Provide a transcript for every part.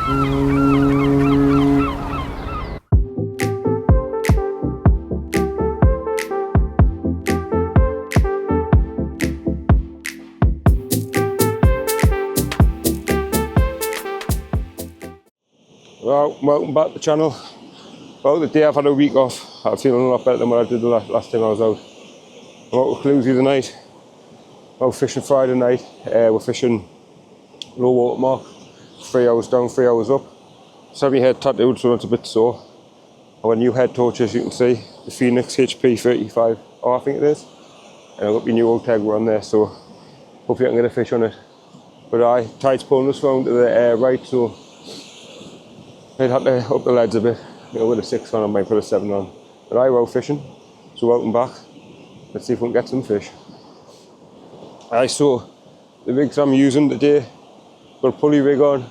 Well, welcome back to the channel. Well, the day I've had a week off, I'm feeling a lot better than what I did the last time I was out. I'm out with Cluesy tonight. I'm out fishing Friday night. We're fishing low water mark, 3 hours down, 3 hours up. Just have my head tattooed so it's a bit sore. I've got new head torches, you can see, the Phoenix HP 35, I think it is. And I've got my new old Tegra on there, so hopefully I can get a fish on it. But tide's pulling us round to the right, so I'd have to up the leads a bit. With a 6 on, I might put a 7 on. But we're out fishing, so out and back. Let's see if we can get some fish. So the rigs I'm using today, got a pulley rig on.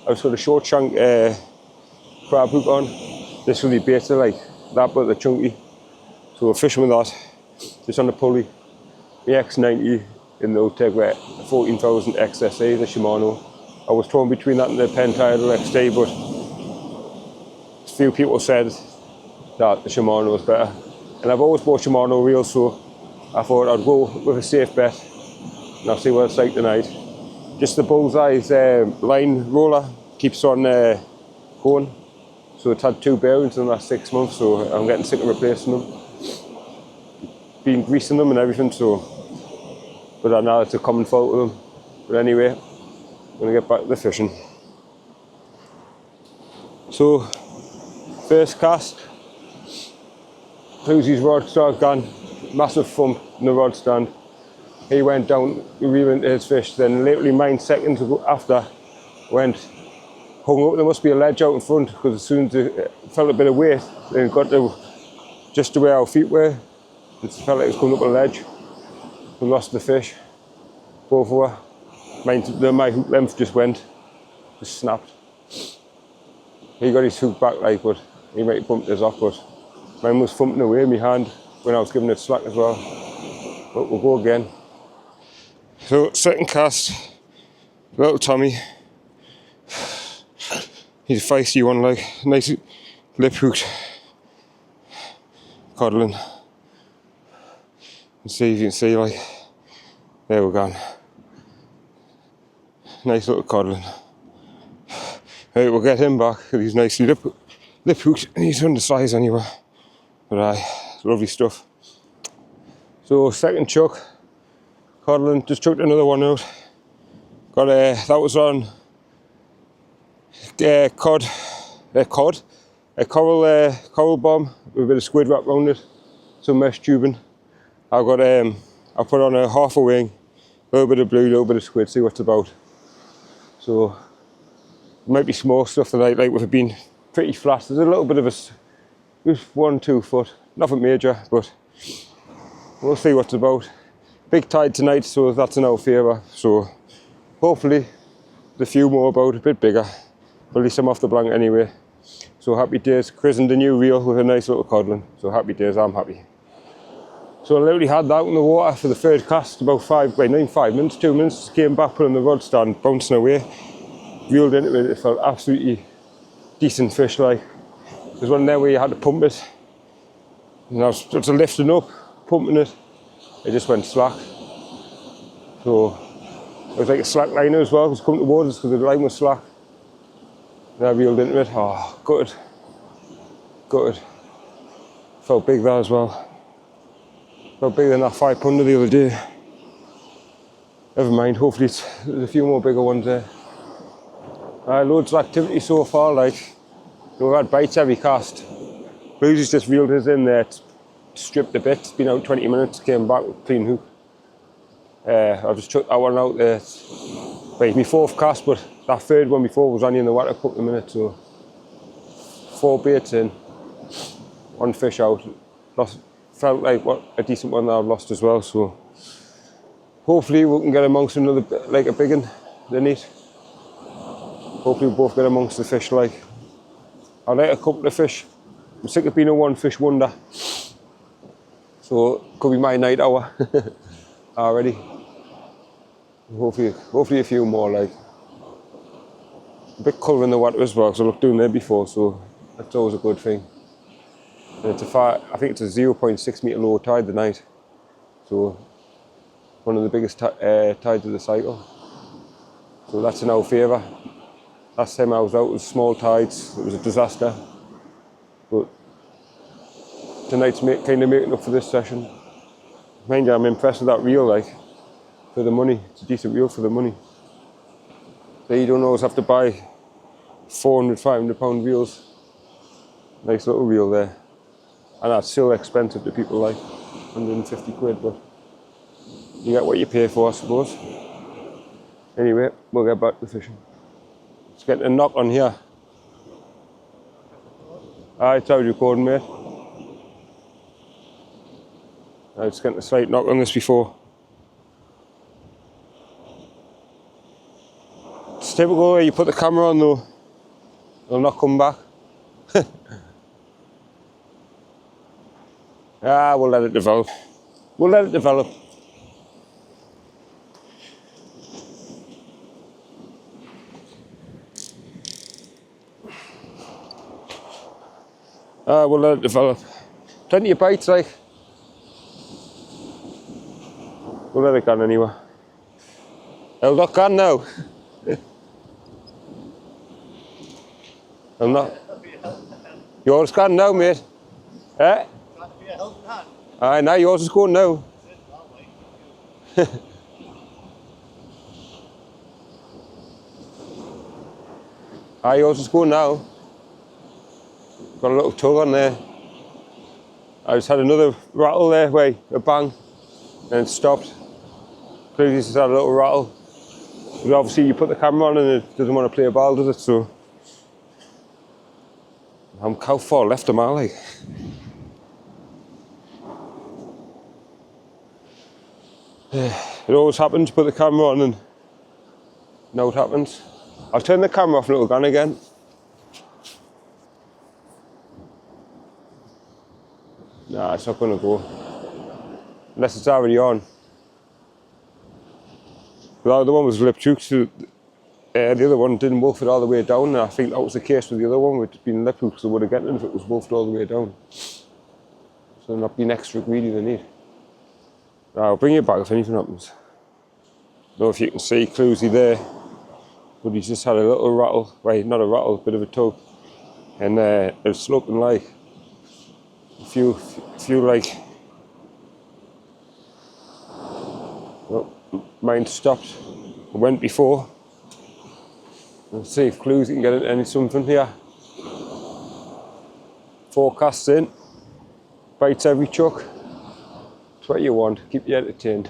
I've got a short shank crab hook on. This will be better like that, but the chunky. So we're fishing with that, just on the pulley. The X90 in the old Tegra 14,000 XSA, the Shimano. I was torn between that and the tidal XD, but a few people said that the Shimano was better. And I've always bought Shimano reels, so I thought I'd go with a safe bet. And I'll see what it's like tonight. Just the Bullseye's line roller keeps on going. So it's had 2 bearings in the last 6 months, so I'm getting sick of replacing them. Been greasing them and everything, so. But I know it's a common fault with them. But anyway, I'm going to get back to the fishing. So, first cast. Cluesy's rod started gone. Massive thump in the rod stand. He went down, reeled into his fish, then literally 9 seconds after, hung up. There must be a ledge out in front, because as soon as it felt a bit of weight, then it got to just to where our feet were. It felt like it was coming up a ledge. We lost the fish. Both of them. My hook length just snapped. He got his hook back, like, but he might have bumped his off, but mine was thumping away in my hand when I was giving it slack as well. But we'll go again. So, second cast, little Tommy. He's a feisty one, like, nice lip hooked codling. And see if you can see, like, there we're gone. Nice little codling. Right, we'll get him back with his nice lip hooked. He's undersized anyway. But lovely stuff. So second chuck, codling, just chucked another one out. Got that was on cod, a coral bomb with a bit of squid wrapped around it, some mesh tubing. I put on a half a wing, a little bit of blue, a little bit of squid, see what it's about. So it might be small stuff tonight, like with it being pretty flat. There's a little bit of just 1-2 foot, nothing major, but we'll see what's about. Big tide tonight, so that's in our favour. So hopefully there's a few more about, a bit bigger. But at least I'm off the blank anyway. So happy days, christened a new reel with a nice little codling. So happy days, I'm happy. So I literally had that in the water for the third cast, about 2 minutes. Came back, put on the rod stand, bouncing away. Reeled into it, it felt absolutely decent fish like. There's one there where you had to pump it. And I was just lifting up, pumping it. It just went slack. So it was like a slack liner as well. It was coming towards us because the line was slack. And I reeled into it. Oh, gutted. Felt big there as well. Felt bigger than that 5 pounder the other day. Never mind, hopefully there's a few more bigger ones there. Loads of activity so far, like, we've had bites every cast. Cluesy's just reeled his in there, stripped a bit, it's been out 20 minutes, came back with a clean hook. I've just chucked that one out there. It's my 4th cast, but that 3rd one before was only in the water a couple of minutes, so 4 baits in, 1 fish out. Felt like a decent one that I've lost as well, so hopefully we can get amongst another, like a big one, they need. Hopefully we both get amongst the fish, like. I like a couple of fish. I'm sick of being a 1 fish wonder. So it could be my night hour already. Hopefully a few more, like. a bit colour in the water as well, because I looked down there before, so that's always a good thing. And it's I think it's a 0.6 metre low tide tonight, so one of the biggest tides of the cycle. So that's in our favour. Last time I was out with small tides, it was a disaster. But tonight's kind of making up for this session. Mind you, I'm impressed with that reel, like, for the money. It's a decent reel for the money. So you don't always have to buy 400, 500 pound reels. Nice little reel there. And that's still expensive to people, like 150 quid, but you get what you pay for, I suppose. Anyway, we'll get back to fishing. It's getting a knock on here. It's out recording, mate. It's getting a slight knock on this before. It's typical where you put the camera on though, it'll not come back. We'll let it develop. We'll let it develop. We'll let it develop. Plenty of bites, like. We'll let it go anyway. I'll not gone now. I'm not. Yours gone now, mate. Eh? Aye, now yours is going now. Aye, yours is going now. Got a little tug on there. I just had another rattle there, a bang, and it stopped. Clearly just had a little rattle. But obviously you put the camera on and it doesn't want to play a ball, does it? So how far left am I, like? It always happens, you put the camera on and now it happens. I'll turn the camera off and it'll go on again. Nah, it's not going to go. Unless it's already on. The other one was lip hooked, so the other one didn't wolf it all the way down, and I think that was the case with the other one, which had been lip hooked, so I would have gotten it if it was wolfed all the way down. So not being extra greedy than need. I'll bring it back if anything happens. I don't know if you can see Cluesy there, but he's just had a little rattle, right, not a rattle, a bit of a tug, and it's sloping like a few like, well, mine stopped. I went before. Let's see if Cluesy can get any something here. Forecast in, bites every chuck. That's what you want, keep you entertained.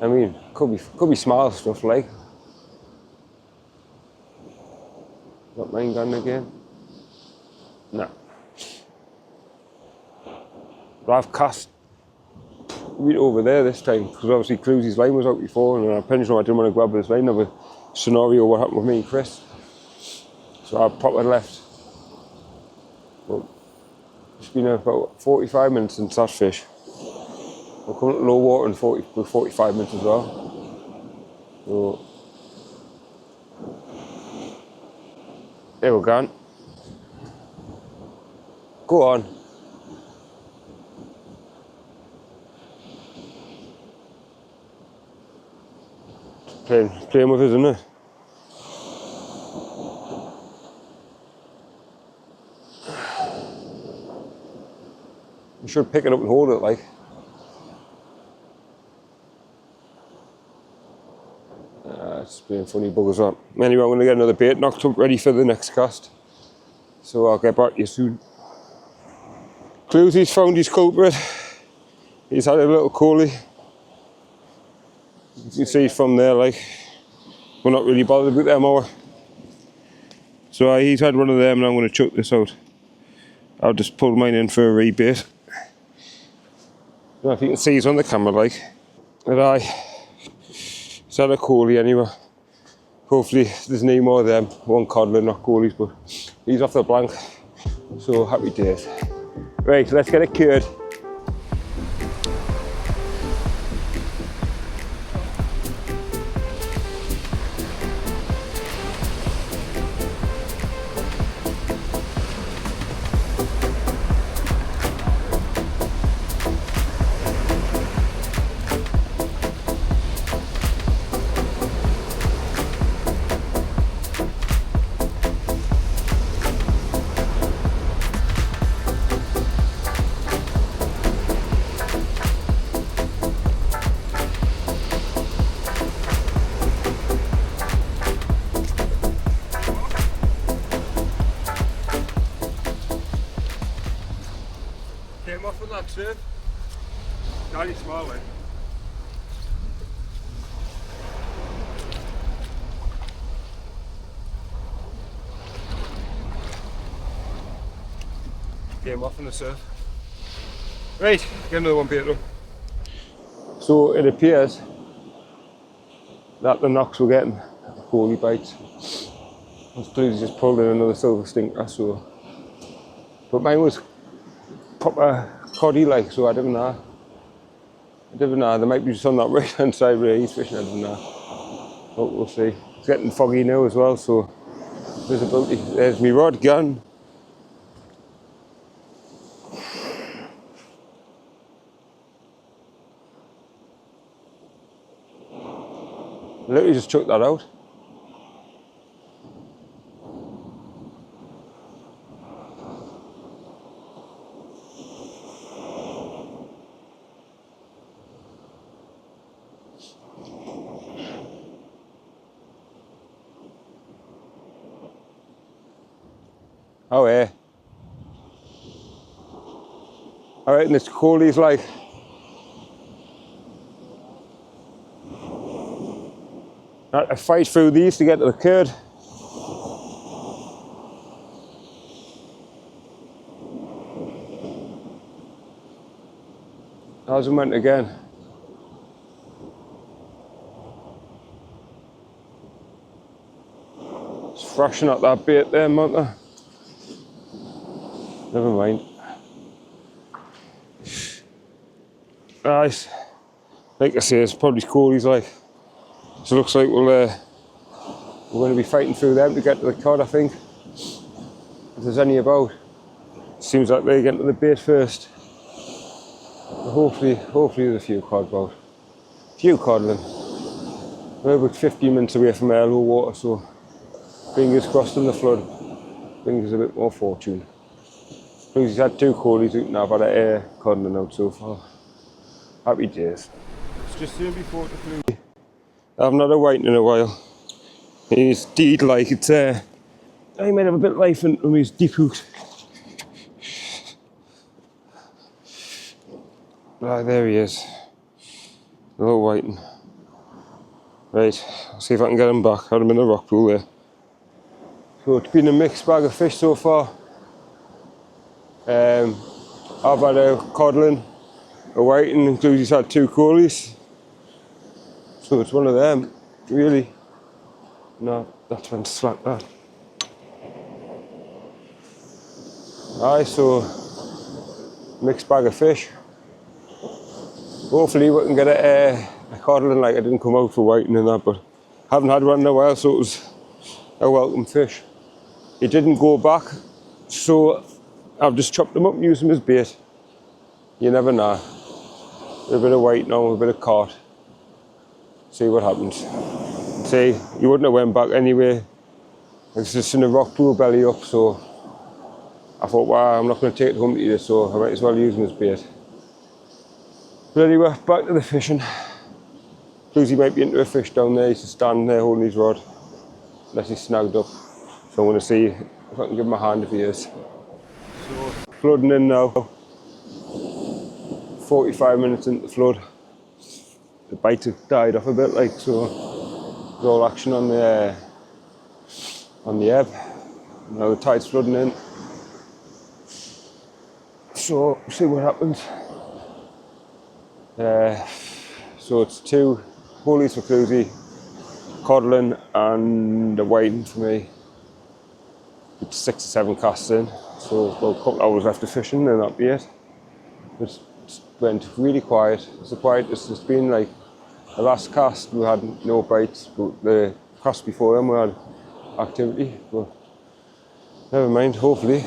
I mean, could be small stuff like. Got mine gone again? No. But I've cast right over there this time, because obviously Cluesy's line was out before, and I didn't want to grab this line of a scenario what happened with me and Chris. So I popped it left. But it's been about 45 minutes since that fish. We're coming to low water in 45 minutes as well. So there we're gone. Go on. Playing with us, isn't it? You should pick it up and hold it, like. It's being funny buggers up. Anyway, I'm going to get another bait knocked up ready for the next cast. So I'll get back to you soon. Cluesy's found his culprit. He's had a little collie. You can see from there, like, we're not really bothered with them, are we? So he's had one of them, and I'm going to chuck this out. I'll just pull mine in for a rebait. I don't know if you can see he's on the camera, like. And he's had a collie anyway. Hopefully there's no more of them. One codling, not collies, but he's off the blank. So happy days. Right, let's get it cured. surf. Daddy small like. Came off in the surf. Right, get another one, Pedro. So it appears that the knocks we're getting are holy bites. Those blues just pulled in another silver stinker, so. But mine was proper coddy like, so I don't know. There might be just on that right hand side where he's fishing, I don't know. But we'll see. It's getting foggy now as well, so visibility. There's my rod gun. Literally just chucked that out. Oh yeah. I reckon it's cool, he's like. I fight through these to get to the curd. How's it went again? It's thrashing at that bait there, mother. Never mind. Nice. Like I say, it's probably coolies like. So it looks like we're going to be fighting through them to get to the cod, I think. If there's any about. Seems like they're getting to the bait first. But hopefully there's a few cod about. Few codling. We're about 15 minutes away from our low water, so fingers crossed in the flood. Brings us a bit more fortune. He's had 2 coolies out now, but I've had codling out so far. Happy days. It's just soon before the flu. I haven't had a white in a while. He's deed like it's I might have a bit of life in him, he's deep hooked. Ah, there he is. A little whiting. Right, I'll see if I can get him back. Had him in the rock pool there. So it's been a mixed bag of fish so far. I've had a codling, a whiting, including he's had 2 coolies. So it's one of them, really. No, that's when to slack that. Aye, so mixed bag of fish. Hopefully we can get a codling like I didn't come out for whiting and that, but haven't had one in a while, so it was a welcome fish. He didn't go back, so I've just chopped him up and used him as bait. You never know. A bit of white now, a bit of cod. See what happens. See, you wouldn't have went back anyway. It's just in a rock pool belly up, so I thought, wow, I'm not going to take it home to eat it, so I might as well use him as bait. But anyway, back to the fishing. Because he might be into a fish down there, he's just standing there holding his rod. Unless he's snagged up. So I'm going to see if I can give him a hand if he is. So, flooding in now. 45 minutes into the flood. The bites have died off a bit, like, so there's all action on the ebb. Now the tide's flooding in. So, see what happens. So it's 2 coolies for Clusie, codling and a whiting for me. It's 6 or 7 casts in, so about a couple hours left of fishing and that'll be it. It went really quiet. It's the quietest it's been. Like the last cast we had no bites, but the cast before them we had activity. But never mind, hopefully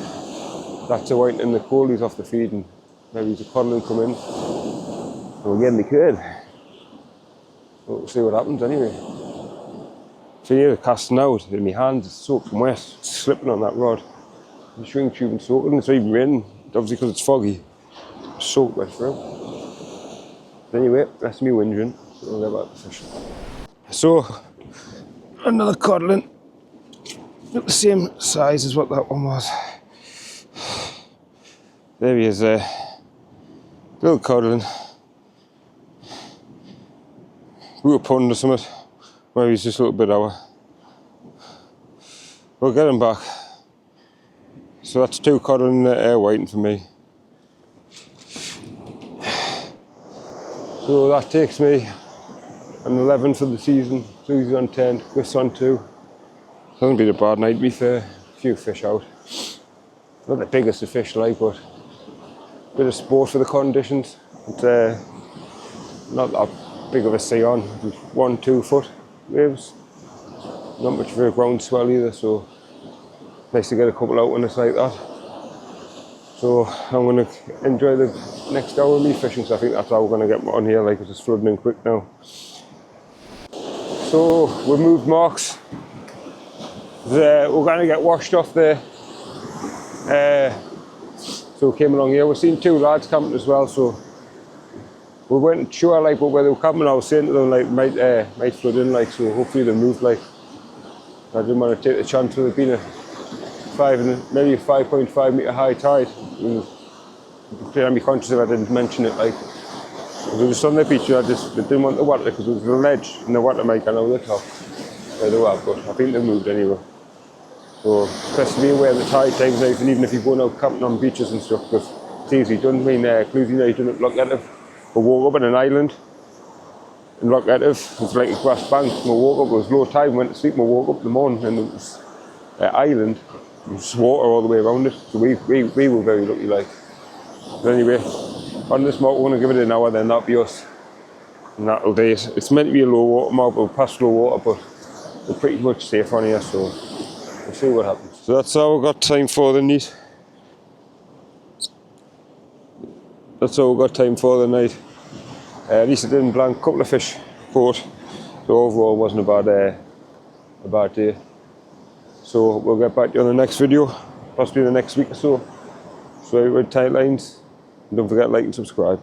that's a whiting and the coolies off the feed and maybe the codling come in. And we're getting the curd. We'll see what happens anyway. So yeah, the casting out in my hands, it's soaked and wet, it's slipping on that rod. The string tube and soaking, it's even raining, obviously because it's foggy. It's soaked wet through. But anyway, that's me whinging, so we'll get back to fishing. So, another codling, not the same size as what that one was. There he is there. Little codling. We were pond or something. Maybe it's just a little bit hour. We'll get him back. So that's 2 codling in the air waiting for me. So that takes me on 11 for the season. Susie's on 10, Chris on 2. Hasn't been a bad night, to be fair. A few fish out. Not the biggest of fish like, but a bit of sport for the conditions. It's not that big of a sea on. 1-2 foot waves. Not much of a ground swell either, so nice to get a couple out when it's like that. So I'm going to enjoy the next hour of me fishing, so I think that's how we're going to get on here, like it's just flooding in quick now. So we moved marks. We're going to get washed off there. So we came along here. We've seen 2 lads camping as well, so we weren't sure like where they were camping. I was saying to them like might flood in, like, so hopefully they moved. Like, I didn't want to take the chance with it being maybe a 5.5 metre high tide. I'm trying to be conscious if I didn't mention it. Like, it was just on the beach, I didn't want the water because it was a ledge and the water might go over the top where they were, but I think they moved anyway. So best to be aware of the tide times, and even if you're going out camping on beaches and stuff, because it's easy done. I mean, Clusie night done at Lochletive. We woke up on an island in Lochletive. It's like a grass bank. We woke up, it was low tide, we went to sleep, we woke up in the morning and it was an island. There was water all the way around it. So we were very lucky, like. But anyway, on this mark we're going to give it an hour, then that'll be us. And that'll do it. It's meant to be a low water mark, we'll pass low water, but we're pretty much safe on here, so we'll see what happens. So that's all we've got time for the night. That's all we've got time for the night. At least it didn't blank. A couple of fish caught. So overall wasn't a bad day. So we'll get back to you on the next video, possibly the next week or so. So with tight lines. And don't forget to like and subscribe.